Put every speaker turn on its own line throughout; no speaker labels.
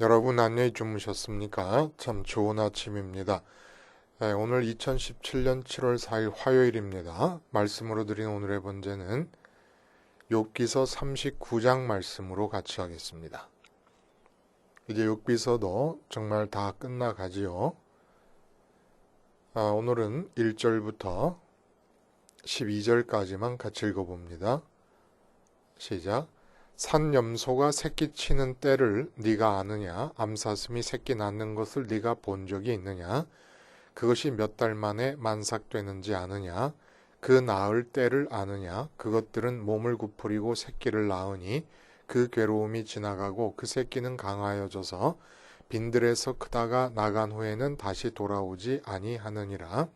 여러분 안녕히 주무셨습니까? 참 좋은 아침입니다. 오늘 2017년 7월 4일 화요일입니다. 말씀으로 드린 오늘의 번제는 욥기서 39장 말씀으로 같이 하겠습니다. 이제 욥기서도 정말 다 끝나가지요. 오늘은 1절부터 12절까지만 같이 읽어봅니다. 시작. 산염소가 새끼 치는 때를 네가 아느냐? 암사슴이 새끼 낳는 것을 네가 본 적이 있느냐? 그것이 몇 달 만에 만삭되는지 아느냐? 그 낳을 때를 아느냐? 그것들은 몸을 구부리고 새끼를 낳으니 그 괴로움이 지나가고 그 새끼는 강하여져서 빈들에서 크다가 나간 후에는 다시 돌아오지 아니하느니라.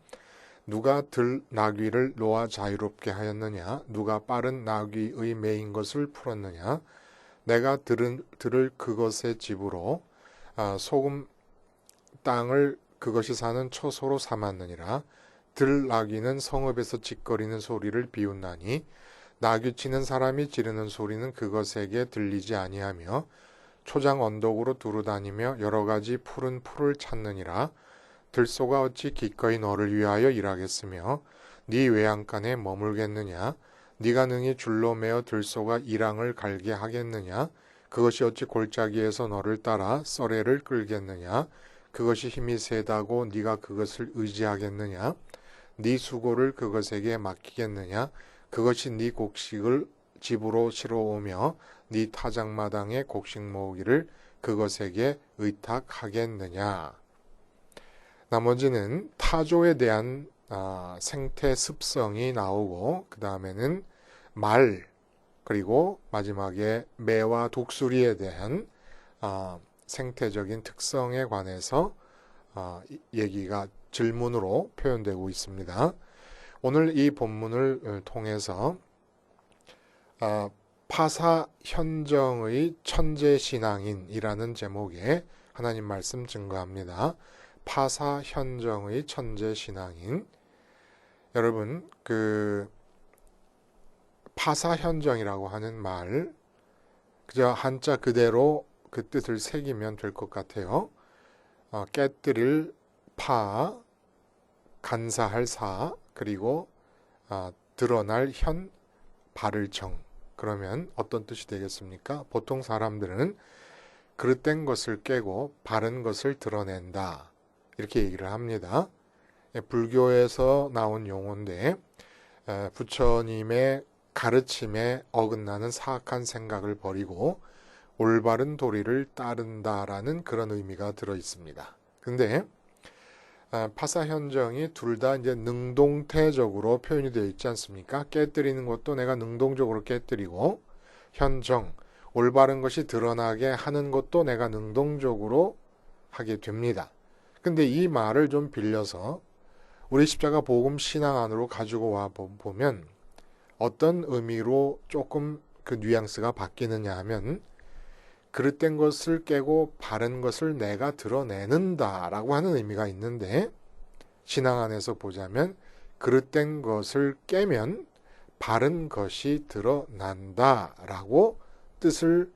누가 나귀를 놓아 자유롭게 하였느냐? 누가 빠른 나귀의 매인 것을 풀었느냐? 내가 들을 그것의 집으로 소금 땅을 그것이 사는 초소로 삼았느니라. 나귀는 성읍에서 짖거리는 소리를 비웃나니 나귀 치는 사람이 지르는 소리는 그것에게 들리지 아니하며 초장 언덕으로 두루 다니며 여러 가지 푸른 풀을 찾느니라. 들소가 어찌 기꺼이 너를 위하여 일하겠으며 네 외양간에 머물겠느냐? 네가 능히 줄로 매어 들소가 이랑을 갈게 하겠느냐? 그것이 어찌 골짜기에서 너를 따라 썰애를 끌겠느냐? 그것이 힘이 세다고 네가 그것을 의지하겠느냐? 네 수고를 그것에게 맡기겠느냐? 그것이 네 곡식을 집으로 실어오며 네 타작마당에 곡식 모으기를 그것에게 의탁하겠느냐? 나머지는 타조에 대한 생태 습성이 나오고 그 다음에는 말 그리고 마지막에 매와 독수리에 대한 생태적인 특성에 관해서 얘기가 질문으로 표현되고 있습니다. 오늘 이 본문을 통해서 파사현정의 천재신앙인이라는 제목의 하나님 말씀 증거합니다. 파사현정의 천재신앙인. 여러분, 파사현정이라고 하는 말 그저 한자 그대로 그 뜻을 새기면 될 것 같아요. 깨뜨릴 파, 간사할 사, 그리고 드러날 현, 바를 정. 그러면 어떤 뜻이 되겠습니까? 보통 사람들은 그릇된 것을 깨고 바른 것을 드러낸다. 이렇게 얘기를 합니다. 불교에서 나온 용어인데 부처님의 가르침에 어긋나는 사악한 생각을 버리고 올바른 도리를 따른다라는 그런 의미가 들어 있습니다. 근데 파사현정이 둘 다 이제 능동태적으로 표현이 되어 있지 않습니까? 깨뜨리는 것도 내가 능동적으로 깨뜨리고 현정, 올바른 것이 드러나게 하는 것도 내가 능동적으로 하게 됩니다. 근데 이 말을 좀 빌려서 우리 십자가 복음 신앙 안으로 가지고 와 보면 어떤 의미로 조금 그 뉘앙스가 바뀌느냐 하면 그릇된 것을 깨고 바른 것을 내가 드러내는다라고 하는 의미가 있는데 신앙 안에서 보자면 그릇된 것을 깨면 바른 것이 드러난다라고 뜻을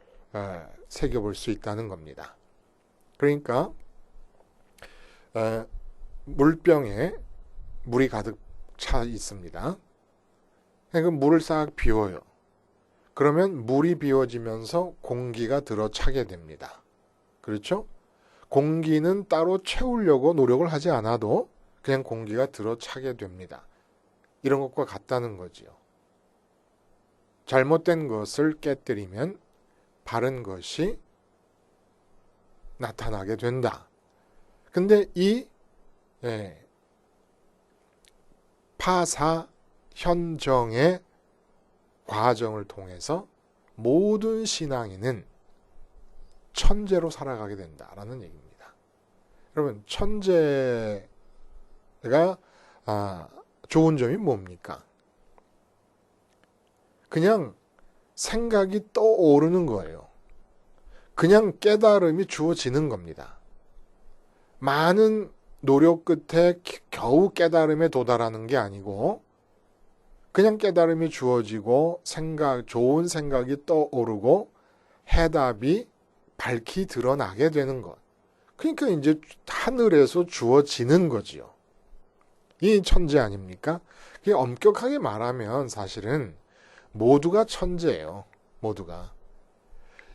새겨볼 수 있다는 겁니다. 그러니까 물병에 물이 가득 차 있습니다. 그러니까 물을 싹 비워요. 그러면 물이 비워지면서 공기가 들어차게 됩니다. 그렇죠? 공기는 따로 채우려고 노력을 하지 않아도 그냥 공기가 들어차게 됩니다. 이런 것과 같다는 거지요. 잘못된 것을 깨뜨리면 바른 것이 나타나게 된다. 근데 이 파사현정의 과정을 통해서 모든 신앙인은 천재로 살아가게 된다라는 얘기입니다. 여러분, 천재가 좋은 점이 뭡니까? 그냥 생각이 떠오르는 거예요. 그냥 깨달음이 주어지는 겁니다. 많은 노력 끝에 겨우 깨달음에 도달하는 게 아니고 그냥 깨달음이 주어지고 좋은 생각이 떠오르고 해답이 밝히 드러나게 되는 것. 그러니까 이제 하늘에서 주어지는 거지요. 이 천재 아닙니까? 그게 엄격하게 말하면 사실은 모두가 천재예요. 모두가.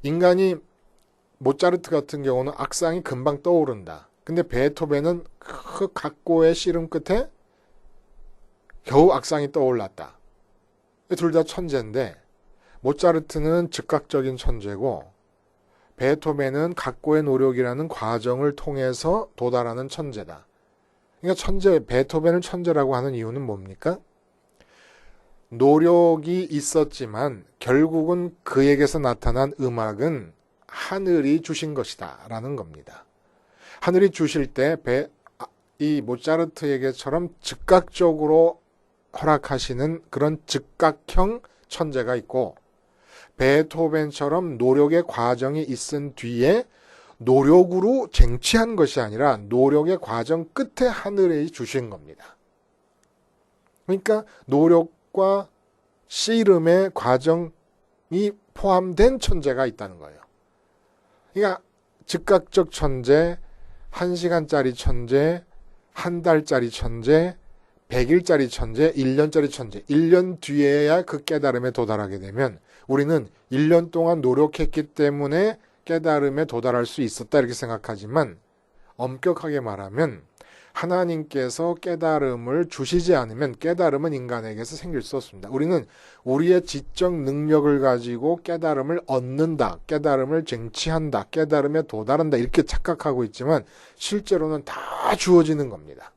인간이 모차르트 같은 경우는 악상이 금방 떠오른다. 근데 베토벤은 그 각고의 씨름 끝에 겨우 악상이 떠올랐다. 둘 다 천재인데 모차르트는 즉각적인 천재고 베토벤은 각고의 노력이라는 과정을 통해서 도달하는 천재다. 그러니까 베토벤을 천재라고 하는 이유는 뭡니까? 노력이 있었지만 결국은 그에게서 나타난 음악은 하늘이 주신 것이다 라는 겁니다. 하늘이 주실 때 이 모차르트에게처럼 즉각적으로 허락하시는 그런 즉각형 천재가 있고 베토벤처럼 노력의 과정이 있은 뒤에 노력으로 쟁취한 것이 아니라 노력의 과정 끝에 하늘이 주신 겁니다. 그러니까 노력과 씨름의 과정이 포함된 천재가 있다는 거예요. 그러니까 즉각적 천재, 1시간짜리 천재, 한 달짜리 천재, 100일짜리 천재, 1년짜리 천재. 1년 뒤에야 그 깨달음에 도달하게 되면 우리는 1년 동안 노력했기 때문에 깨달음에 도달할 수 있었다 이렇게 생각하지만 엄격하게 말하면 하나님께서 깨달음을 주시지 않으면 깨달음은 인간에게서 생길 수 없습니다. 우리는 우리의 지적 능력을 가지고 깨달음을 얻는다, 깨달음을 쟁취한다, 깨달음에 도달한다 이렇게 착각하고 있지만 실제로는 다 주어지는 겁니다.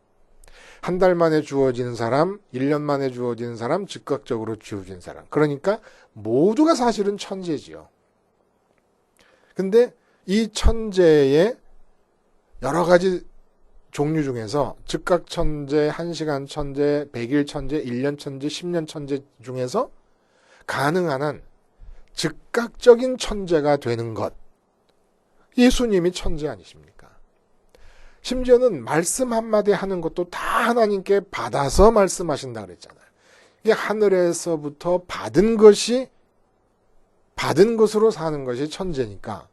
한 달 만에 주어지는 사람, 1년 만에 주어지는 사람, 즉각적으로 주어진 사람. 그러니까 모두가 사실은 천재지요. 근데 이 천재의 여러 가지 종류 중에서 즉각 천재, 1시간 천재, 100일 천재, 1년 천재, 10년 천재 중에서 가능한 한 즉각적인 천재가 되는 것. 예수님이 천재 아니십니까? 심지어는 말씀 한마디 하는 것도 다 하나님께 받아서 말씀하신다 그랬잖아요. 이게 하늘에서부터 받은 것으로 사는 것이 천재니까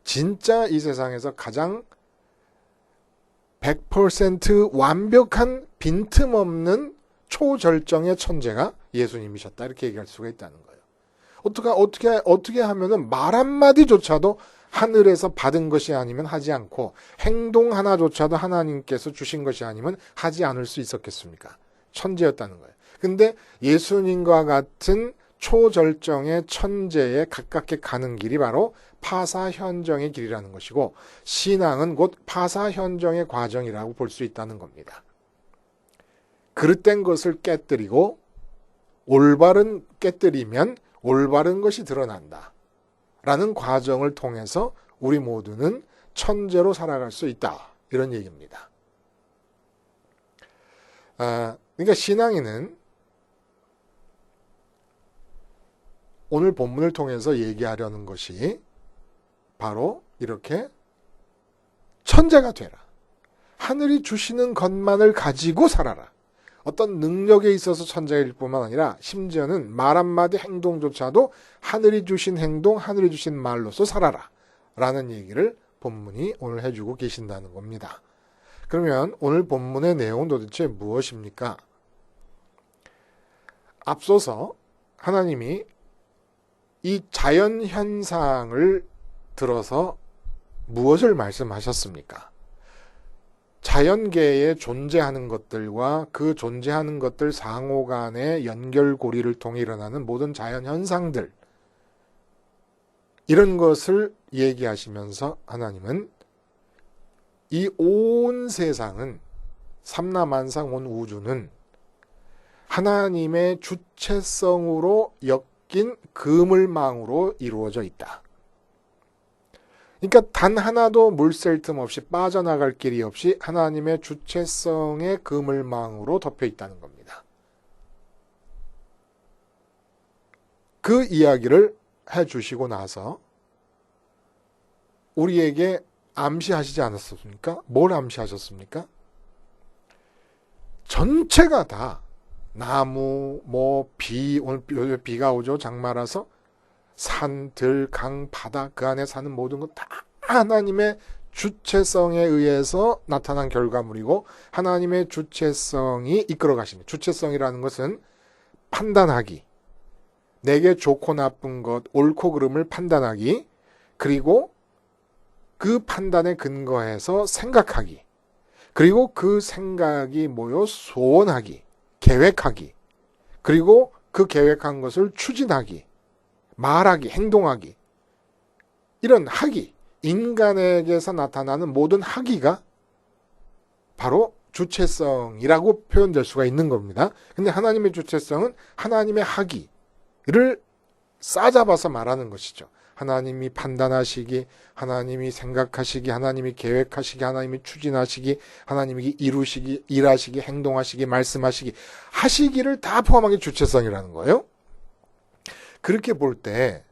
진짜 이 세상에서 가장 100% 완벽한 빈틈없는 초절정의 천재가 예수님이셨다 이렇게 얘기할 수가 있다는 거예요. 어떻게 하면은 말 한마디조차도 하늘에서 받은 것이 아니면 하지 않고 행동 하나조차도 하나님께서 주신 것이 아니면 하지 않을 수 있었겠습니까? 천재였다는 거예요. 근데 예수님과 같은 초절정의 천재에 가깝게 가는 길이 바로 파사현정의 길이라는 것이고 신앙은 곧 파사현정의 과정이라고 볼 수 있다는 겁니다. 그릇된 것을 깨뜨리고 깨뜨리면 올바른 것이 드러난다. 라는 과정을 통해서 우리 모두는 천재로 살아갈 수 있다. 이런 얘기입니다. 그러니까 신앙인은 오늘 본문을 통해서 얘기하려는 것이 바로 이렇게 천재가 되라. 하늘이 주시는 것만을 가지고 살아라. 어떤 능력에 있어서 천재일 뿐만 아니라 심지어는 말 한마디 행동조차도 하늘이 주신 행동, 하늘이 주신 말로서 살아라. 라는 얘기를 본문이 오늘 해주고 계신다는 겁니다. 그러면 오늘 본문의 내용은 도대체 무엇입니까? 앞서서 하나님이 이 자연 현상을 들어서 무엇을 말씀하셨습니까? 자연계에 존재하는 것들과 그 존재하는 것들 상호 간의 연결고리를 통해 일어나는 모든 자연 현상들, 이런 것을 얘기하시면서 하나님은 이 온 세상은 삼라만상 온 우주는 하나님의 주체성으로 엮인 그물망으로 이루어져 있다. 그러니까 단 하나도 물샐 틈 없이 빠져나갈 길이 없이 하나님의 주체성의 그물망으로 덮여 있다는 겁니다. 그 이야기를 해주시고 나서 우리에게 암시하시지 않았습니까? 뭘 암시하셨습니까? 전체가 다 나무, 오늘 비가 오죠. 장마라서 산, 들, 강, 바다 그 안에 사는 모든 것 다 하나님의 주체성에 의해서 나타난 결과물이고 하나님의 주체성이 이끌어 가십니다. 주체성이라는 것은 판단하기, 내게 좋고 나쁜 것, 옳고 그름을 판단하기, 그리고 그 판단에 근거해서 생각하기, 그리고 그 생각이 모여 소원하기, 계획하기, 그리고 그 계획한 것을 추진하기, 말하기, 행동하기, 이런 학이, 인간에게서 나타나는 모든 학이가 바로 주체성이라고 표현될 수가 있는 겁니다. 근데 하나님의 주체성은 하나님의 학이를 싸잡아서 말하는 것이죠. 하나님이 판단하시기, 하나님이 생각하시기, 하나님이 계획하시기, 하나님이 추진하시기, 하나님이 이루시기, 일하시기, 행동하시기, 말씀하시기, 하시기를 다 포함하게 주체성이라는 거예요. 그렇게 볼 때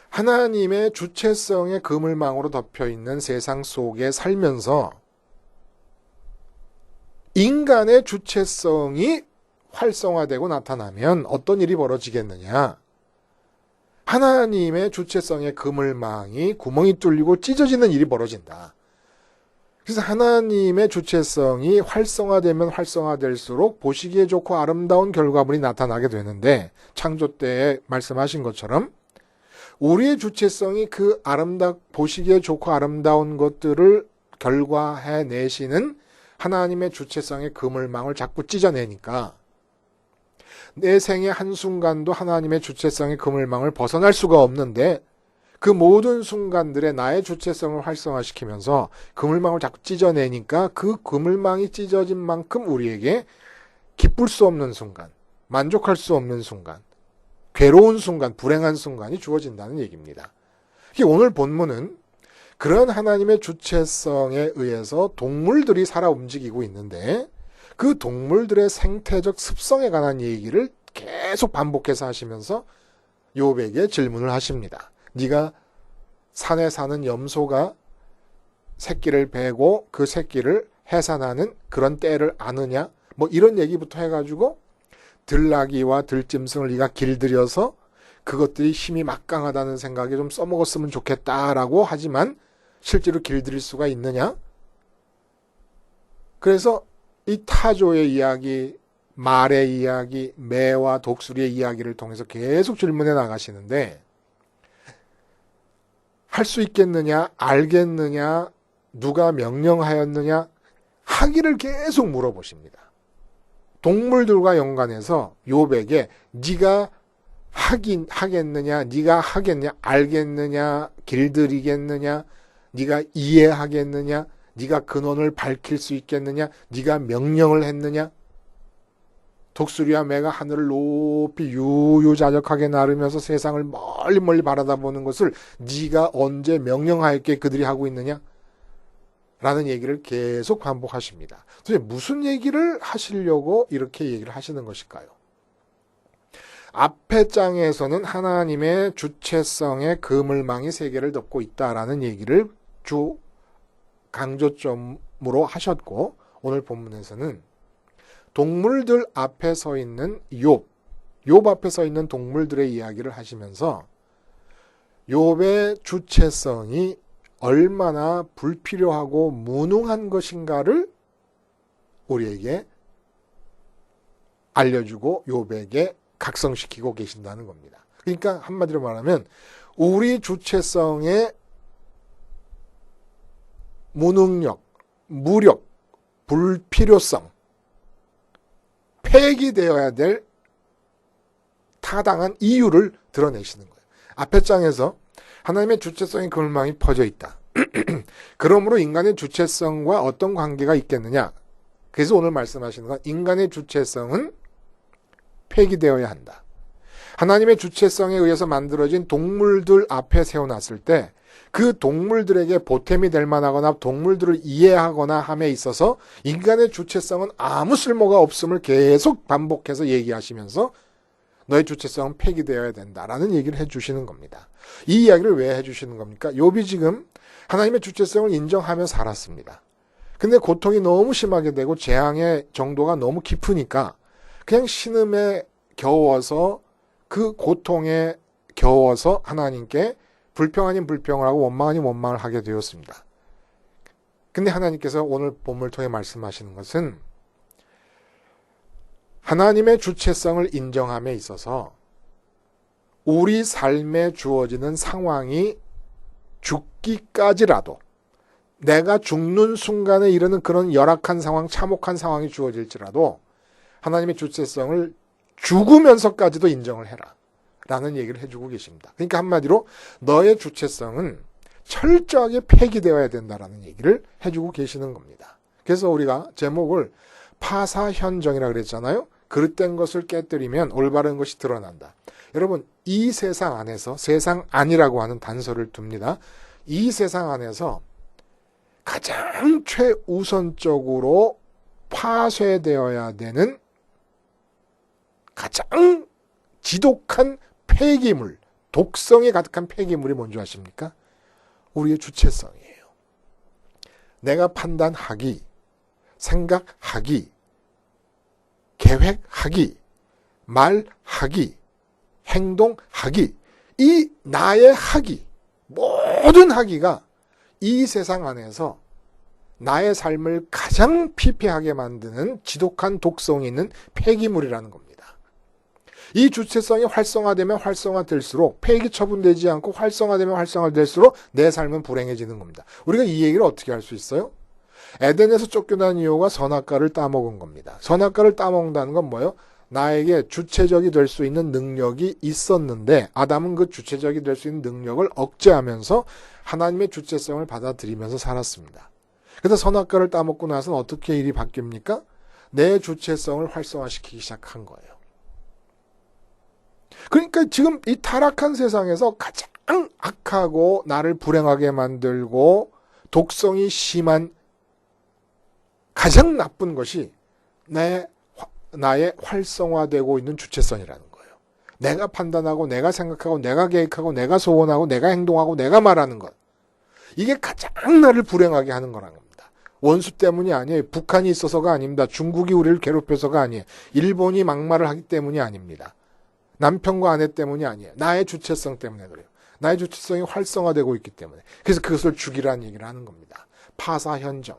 하나님의 주체성의 그물망으로 덮여있는 세상 속에 살면서 인간의 주체성이 활성화되고 나타나면 어떤 일이 벌어지겠느냐? 하나님의 주체성의 그물망이 구멍이 뚫리고 찢어지는 일이 벌어진다. 그래서 하나님의 주체성이 활성화되면 활성화될수록 보시기에 좋고 아름다운 결과물이 나타나게 되는데 창조 때에 말씀하신 것처럼 우리의 주체성이 그 보시기에 좋고 아름다운 것들을 결과해내시는 하나님의 주체성의 그물망을 자꾸 찢어내니까 내 생의 한순간도 하나님의 주체성의 그물망을 벗어날 수가 없는데 그 모든 순간들에 나의 주체성을 활성화시키면서 그물망을 자꾸 찢어내니까 그 그물망이 찢어진 만큼 우리에게 기쁠 수 없는 순간, 만족할 수 없는 순간, 괴로운 순간, 불행한 순간이 주어진다는 얘기입니다. 오늘 본문은 그런 하나님의 주체성에 의해서 동물들이 살아 움직이고 있는데 그 동물들의 생태적 습성에 관한 얘기를 계속 반복해서 하시면서 욥에게 질문을 하십니다. 네가 산에 사는 염소가 새끼를 베고 그 새끼를 해산하는 그런 때를 아느냐? 뭐 이런 얘기부터 해가지고 들나귀와 들짐승을 네가 길들여서 그것들이 힘이 막강하다는 생각에 좀 써먹었으면 좋겠다라고 하지만 실제로 길들일 수가 있느냐? 그래서 이 타조의 이야기, 말의 이야기, 매와 독수리의 이야기를 통해서 계속 질문해 나가시는데 할 수 있겠느냐? 알겠느냐? 누가 명령하였느냐? 하기를 계속 물어보십니다. 동물들과 연관해서 욥에게 네가 하겠느냐? 네가 하겠냐? 알겠느냐? 길들이겠느냐? 네가 이해하겠느냐? 네가 근원을 밝힐 수 있겠느냐? 네가 명령을 했느냐? 독수리와 매가 하늘을 높이 유유자적하게 나르면서 세상을 멀리 멀리 바라다보는 것을 네가 언제 명령하였기에 그들이 하고 있느냐? 라는 얘기를 계속 반복하십니다. 도대체 무슨 얘기를 하시려고 이렇게 얘기를 하시는 것일까요? 앞의 장에서는 하나님의 주체성의 그물망이 세계를 덮고 있다라는 얘기를 주 강조점으로 하셨고 오늘 본문에서는 동물들 앞에 서 있는 욥 앞에 서 있는 동물들의 이야기를 하시면서 욥의 주체성이 얼마나 불필요하고 무능한 것인가를 우리에게 알려주고 욥에게 각성시키고 계신다는 겁니다. 그러니까 한마디로 말하면 우리 주체성의 무능력, 무력, 불필요성, 폐기되어야 될 타당한 이유를 드러내시는 거예요. 앞의 장에서 하나님의 주체성의 그물망이 퍼져 있다. 그러므로 인간의 주체성과 어떤 관계가 있겠느냐? 그래서 오늘 말씀하시는 건 인간의 주체성은 폐기되어야 한다. 하나님의 주체성에 의해서 만들어진 동물들 앞에 세워놨을 때 그 동물들에게 보탬이 될 만하거나 동물들을 이해하거나 함에 있어서 인간의 주체성은 아무 쓸모가 없음을 계속 반복해서 얘기하시면서 너의 주체성은 폐기되어야 된다라는 얘기를 해주시는 겁니다. 이 이야기를 왜 해주시는 겁니까? 욥이 지금 하나님의 주체성을 인정하며 살았습니다. 근데 고통이 너무 심하게 되고 재앙의 정도가 너무 깊으니까 그냥 신음에 겨워서 그 고통에 겨워서 하나님께 불평 아닌 불평을 하고 원망 아닌 원망을 하게 되었습니다. 근데 하나님께서 오늘 본문을 통해 말씀하시는 것은 하나님의 주체성을 인정함에 있어서 우리 삶에 주어지는 상황이 죽기까지라도 내가 죽는 순간에 이르는 그런 열악한 상황, 참혹한 상황이 주어질지라도 하나님의 주체성을 죽으면서까지도 인정을 해라 라는 얘기를 해주고 계십니다. 그러니까 한마디로 너의 주체성은 철저하게 폐기되어야 된다라는 얘기를 해주고 계시는 겁니다. 그래서 우리가 제목을 파사현정이라고 그랬잖아요. 그릇된 것을 깨뜨리면 올바른 것이 드러난다. 여러분, 이 세상 안에서 세상 안이라고 하는 단서를 둡니다. 이 세상 안에서 가장 최우선적으로 파쇄되어야 되는 가장 지독한 폐기물, 독성이 가득한 폐기물이 뭔지 아십니까? 우리의 주체성이에요. 내가 판단하기, 생각하기, 계획하기, 말하기, 행동하기, 이 나의 하기, 모든 하기가 이 세상 안에서 나의 삶을 가장 피폐하게 만드는 지독한 독성이 있는 폐기물이라는 겁니다. 이 주체성이 활성화되면 활성화될수록 폐기 처분되지 않고 활성화되면 활성화될수록 내 삶은 불행해지는 겁니다. 우리가 이 얘기를 어떻게 할 수 있어요? 에덴에서 쫓겨난 이유가 선악과를 따먹은 겁니다. 선악과를 따먹는다는 건 뭐예요? 나에게 주체적이 될 수 있는 능력이 있었는데 아담은 그 주체적이 될 수 있는 능력을 억제하면서 하나님의 주체성을 받아들이면서 살았습니다. 그래서 선악과를 따먹고 나서는 어떻게 일이 바뀝니까? 내 주체성을 활성화시키기 시작한 거예요. 그러니까 지금 이 타락한 세상에서 가장 악하고 나를 불행하게 만들고 독성이 심한 가장 나쁜 것이 나의 활성화되고 있는 주체성이라는 거예요. 내가 판단하고 내가 생각하고 내가 계획하고 내가 소원하고 내가 행동하고 내가 말하는 것. 이게 가장 나를 불행하게 하는 거라는 겁니다. 원수 때문이 아니에요. 북한이 있어서가 아닙니다. 중국이 우리를 괴롭혀서가 아니에요. 일본이 막말을 하기 때문이 아닙니다. 남편과 아내 때문이 아니에요. 나의 주체성 때문에 그래요. 나의 주체성이 활성화되고 있기 때문에. 그래서 그것을 죽이라는 얘기를 하는 겁니다. 파사현정.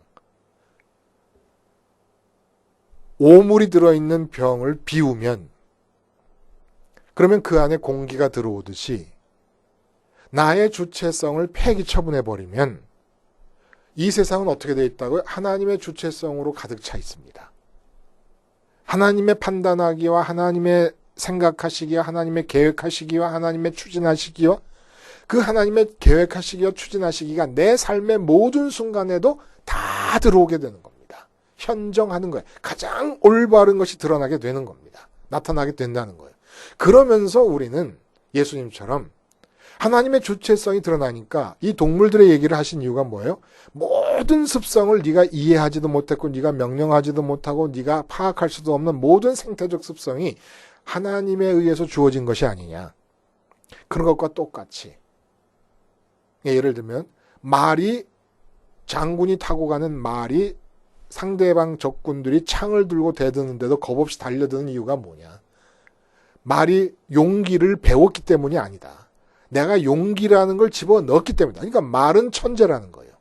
오물이 들어있는 병을 비우면 그러면 그 안에 공기가 들어오듯이 나의 주체성을 폐기 처분해버리면 이 세상은 어떻게 되어 있다고요? 하나님의 주체성으로 가득 차 있습니다. 하나님의 판단하기와 하나님의 생각하시기와 하나님의 계획하시기와 하나님의 추진하시기와 그 하나님의 계획하시기와 추진하시기가 내 삶의 모든 순간에도 다 들어오게 되는 겁니다. 현정하는 거예요. 가장 올바른 것이 드러나게 되는 겁니다. 나타나게 된다는 거예요. 그러면서 우리는 예수님처럼 하나님의 주체성이 드러나니까 이 동물들의 얘기를 하신 이유가 뭐예요? 모든 습성을 네가 이해하지도 못했고 네가 명령하지도 못하고 네가 파악할 수도 없는 모든 생태적 습성이 하나님에 의해서 주어진 것이 아니냐. 그런 것과 똑같이 예를 들면 말이 장군이 타고 가는 말이 상대방 적군들이 창을 들고 대드는데도 겁없이 달려드는 이유가 뭐냐. 말이 용기를 배웠기 때문이 아니다. 내가 용기라는 걸 집어넣었기 때문이다. 그러니까 말은 천재라는 거예요.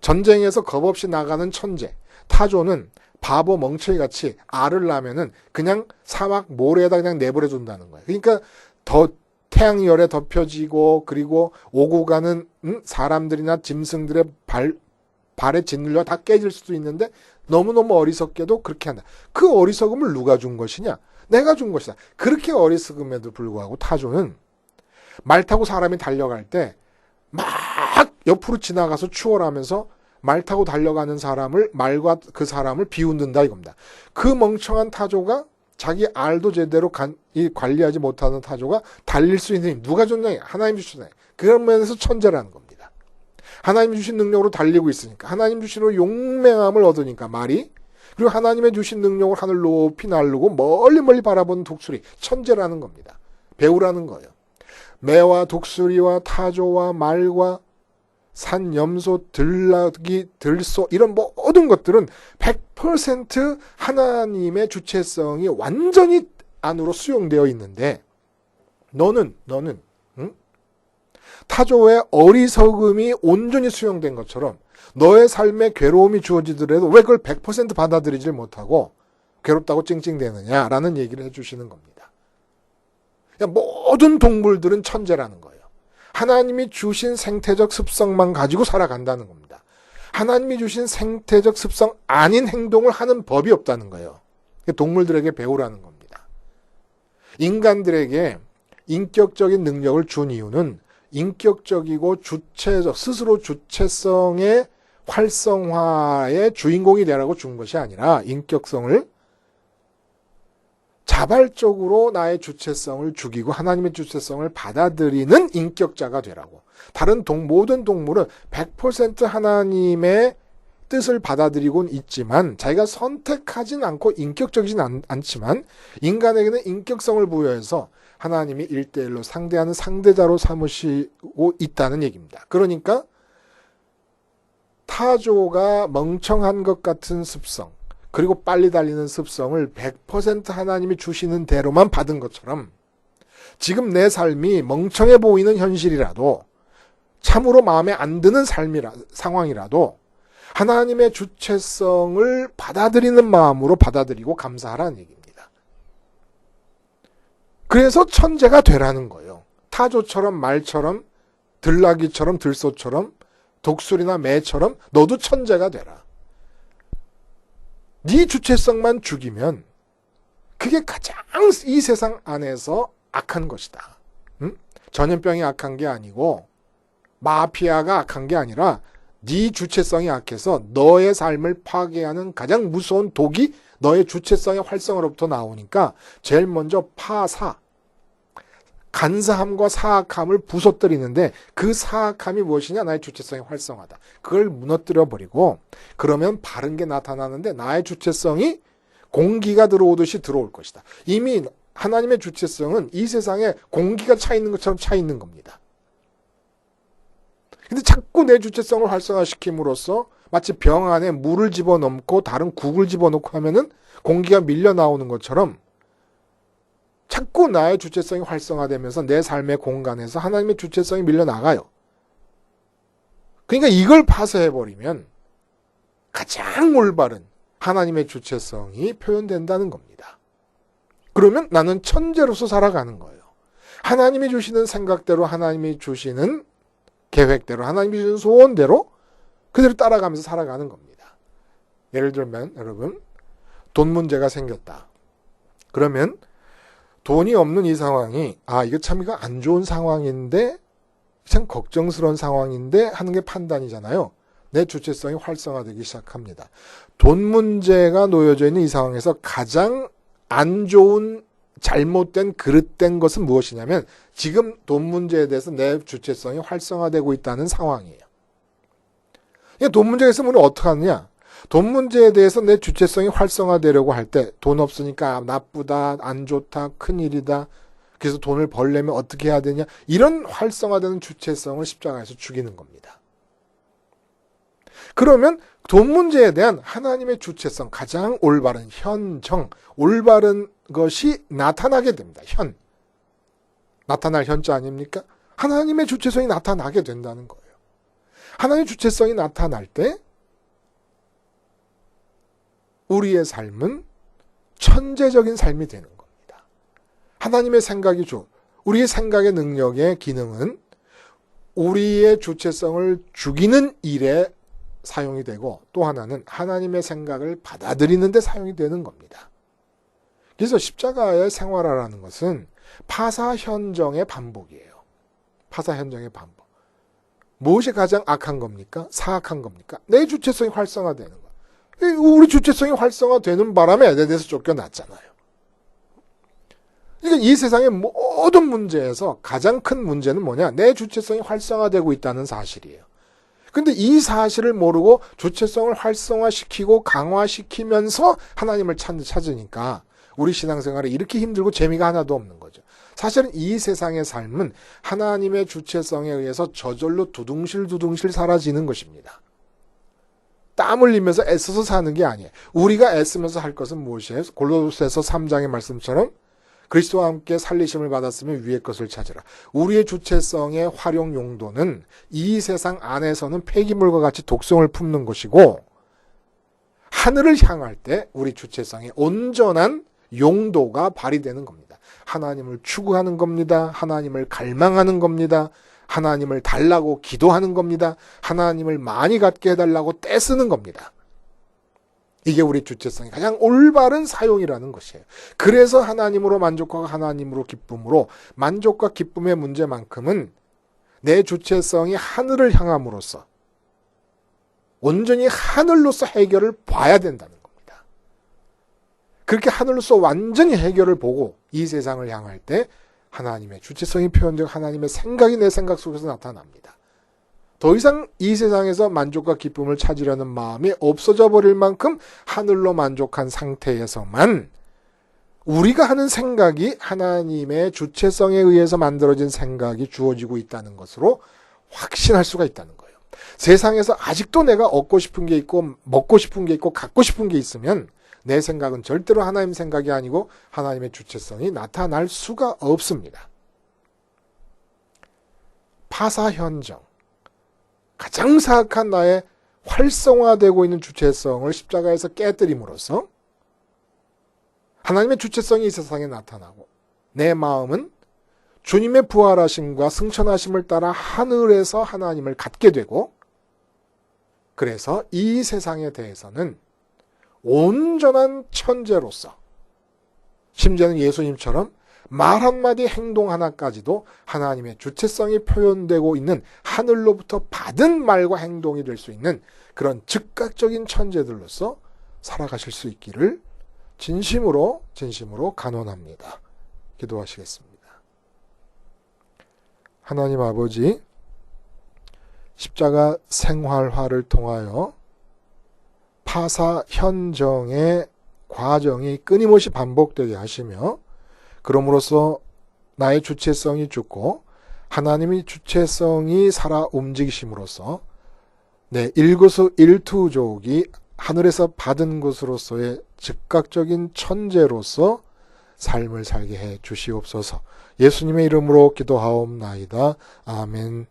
전쟁에서 겁없이 나가는 천재. 타조는 바보 멍청이같이 알을 낳으면은 그냥 사막 모래에다 그냥 내버려 둔다는 거예요. 그러니까 더 태양이 열에 덮여지고 그리고 오고 가는 사람들이나 짐승들의 발에 짓눌려 다 깨질 수도 있는데 너무너무 어리석게도 그렇게 한다. 그 어리석음을 누가 준 것이냐? 내가 준 것이다. 그렇게 어리석음에도 불구하고 타조는 말 타고 사람이 달려갈 때 막 옆으로 지나가서 추월하면서 말 타고 달려가는 사람을 말과 그 사람을 비웃는다 이겁니다. 그 멍청한 타조가 자기 알도 제대로 관리하지 못하는 타조가 달릴 수 있는 힘 누가 줬냐? 하나님 주시잖아요. 그런 면에서 천재라는 겁니다. 하나님 주신 능력으로 달리고 있으니까 하나님 주신 용맹함을 얻으니까 말이 그리고 하나님의 주신 능력을 하늘 높이 날르고 멀리 바라보는 독수리 천재라는 겁니다. 배우라는 거예요. 매와 독수리와 타조와 말과 산, 염소, 들나귀, 들소 이런 모든 것들은 100% 하나님의 주체성이 완전히 안으로 수용되어 있는데 너는 타조의 어리석음이 온전히 수용된 것처럼 너의 삶에 괴로움이 주어지더라도 왜 그걸 100% 받아들이질 못하고 괴롭다고 찡찡대느냐라는 얘기를 해주시는 겁니다. 모든 동물들은 천재라는 거예요. 하나님이 주신 생태적 습성만 가지고 살아간다는 겁니다. 하나님이 주신 생태적 습성 아닌 행동을 하는 법이 없다는 거예요. 동물들에게 배우라는 겁니다. 인간들에게 인격적인 능력을 준 이유는 인격적이고 주체적, 스스로 주체성의 활성화의 주인공이 되라고 준 것이 아니라 인격성을 자발적으로 나의 주체성을 죽이고 하나님의 주체성을 받아들이는 인격자가 되라고. 다른 모든 동물은 100% 하나님의 뜻을 받아들이곤 있지만 자기가 선택하진 않고 인격적이진 않지만 인간에게는 인격성을 부여해서 하나님이 1대1로 상대하는 상대자로 삼으시고 있다는 얘기입니다. 그러니까 타조가 멍청한 것 같은 습성, 그리고 빨리 달리는 습성을 100% 하나님이 주시는 대로만 받은 것처럼 지금 내 삶이 멍청해 보이는 현실이라도 참으로 마음에 안 드는 상황이라도 하나님의 주체성을 받아들이는 마음으로 받아들이고 감사하라는 얘기입니다. 그래서 천재가 되라는 거예요. 타조처럼 말처럼 들나귀처럼 들소처럼 독수리나 매처럼 너도 천재가 되라. 네 주체성만 죽이면 그게 가장 이 세상 안에서 악한 것이다. 응? 전염병이 악한 게 아니고 마피아가 악한 게 아니라 네 주체성이 악해서 너의 삶을 파괴하는 가장 무서운 독이 너의 주체성의 활성화로부터 나오니까 제일 먼저 파사, 간사함과 사악함을 부숴뜨리는데 그 사악함이 무엇이냐? 나의 주체성의 활성화다. 그걸 무너뜨려버리고 그러면 바른 게 나타나는데 나의 주체성이 공기가 들어오듯이 들어올 것이다. 이미 하나님의 주체성은 이 세상에 공기가 차 있는 것처럼 차 있는 겁니다. 근데 자꾸 내 주체성을 활성화시킴으로써 마치 병 안에 물을 집어넣고 다른 국을 집어넣고 하면은 공기가 밀려 나오는 것처럼 자꾸 나의 주체성이 활성화되면서 내 삶의 공간에서 하나님의 주체성이 밀려나가요. 그러니까 이걸 파쇄해버리면 가장 올바른 하나님의 주체성이 표현된다는 겁니다. 그러면 나는 천재로서 살아가는 거예요. 하나님이 주시는 생각대로 하나님이 주시는 계획대로 하나님이 주시는 소원대로 그대로 따라가면서 살아가는 겁니다. 예를 들면 여러분 돈 문제가 생겼다. 그러면 돈이 없는 이 상황이 이거 참 이거 안 좋은 상황인데 참 걱정스러운 상황인데 하는 게 판단이잖아요. 내 주체성이 활성화되기 시작합니다. 돈 문제가 놓여져 있는 이 상황에서 가장 안 좋은 잘못된 그릇된 것은 무엇이냐면 지금 돈 문제에 대해서 내 주체성이 활성화되고 있다는 상황이에요. 돈 문제가 있으면 우리는 어떻게 하느냐? 돈 문제에 대해서 내 주체성이 활성화되려고 할 때 돈 없으니까 나쁘다, 안 좋다, 큰일이다. 그래서 돈을 벌려면 어떻게 해야 되냐? 이런 활성화되는 주체성을 십자가에서 죽이는 겁니다. 그러면 돈 문제에 대한 하나님의 주체성, 가장 올바른 현정, 올바른 것이 나타나게 됩니다. 나타날 현자 아닙니까? 하나님의 주체성이 나타나게 된다는 거예요. 하나님의 주체성이 나타날 때 우리의 삶은 천재적인 삶이 되는 겁니다. 하나님의 생각이 우리의 생각의 능력의 기능은 우리의 주체성을 죽이는 일에 사용이 되고 또 하나는 하나님의 생각을 받아들이는 데 사용이 되는 겁니다. 그래서 십자가의 생활화라는 것은 파사현정의 반복이에요. 파사현정의 반복. 무엇이 가장 악한 겁니까? 사악한 겁니까? 내 주체성이 활성화되는 거예요. 우리 주체성이 활성화되는 바람에 에덴에서 쫓겨났잖아요. 그러니까 이 세상의 모든 문제에서 가장 큰 문제는 뭐냐? 내 주체성이 활성화되고 있다는 사실이에요. 근데 이 사실을 모르고 주체성을 활성화시키고 강화시키면서 하나님을 찾으니까 우리 신앙생활에 이렇게 힘들고 재미가 하나도 없는 거죠. 사실은 이 세상의 삶은 하나님의 주체성에 의해서 저절로 두둥실 사라지는 것입니다. 땀 흘리면서 애써서 사는 게 아니에요. 우리가 애쓰면서 할 것은 무엇이에요? 골로새서 3장의 말씀처럼 그리스도와 함께 살리심을 받았으면 위의 것을 찾으라. 우리의 주체성의 활용 용도는 이 세상 안에서는 폐기물과 같이 독성을 품는 것이고, 하늘을 향할 때 우리 주체성의 온전한 용도가 발휘되는 겁니다. 하나님을 추구하는 겁니다. 하나님을 갈망하는 겁니다. 하나님을 달라고 기도하는 겁니다. 하나님을 많이 갖게 해달라고 떼쓰는 겁니다. 이게 우리 주체성의 가장 올바른 사용이라는 것이에요. 그래서 하나님으로 만족하고 하나님으로 기쁨으로, 만족과 기쁨의 문제만큼은 내 주체성이 하늘을 향함으로써 온전히 하늘로서 해결을 봐야 된다는 겁니다. 그렇게 하늘로서 완전히 해결을 보고 이 세상을 향할 때 하나님의 주체성이 표현되고 하나님의 생각이 내 생각 속에서 나타납니다. 더 이상 이 세상에서 만족과 기쁨을 찾으려는 마음이 없어져 버릴 만큼 하늘로 만족한 상태에서만 우리가 하는 생각이 하나님의 주체성에 의해서 만들어진 생각이 주어지고 있다는 것으로 확신할 수가 있다는 거예요. 세상에서 아직도 내가 얻고 싶은 게 있고 먹고 싶은 게 있고 갖고 싶은 게 있으면 내 생각은 절대로 하나님 생각이 아니고 하나님의 주체성이 나타날 수가 없습니다. 파사현정, 가장 사악한 나의 활성화되고 있는 주체성을 십자가에서 깨뜨림으로써 하나님의 주체성이 이 세상에 나타나고 내 마음은 주님의 부활하심과 승천하심을 따라 하늘에서 하나님을 갖게 되고, 그래서 이 세상에 대해서는 온전한 천재로서, 심지어는 예수님처럼 말 한마디 행동 하나까지도 하나님의 주체성이 표현되고 있는, 하늘로부터 받은 말과 행동이 될 수 있는 그런 즉각적인 천재들로서 살아가실 수 있기를 진심으로 간원합니다. 기도하시겠습니다. 하나님 아버지, 십자가 생활화를 통하여 파사 현정의 과정이 끊임없이 반복되게 하시며, 그럼으로써 나의 주체성이 죽고 하나님의 주체성이 살아 움직이심으로써 내 일거수일투족이 하늘에서 받은 것으로서의 즉각적인 천재로서 삶을 살게 해 주시옵소서. 예수님의 이름으로 기도하옵나이다. 아멘.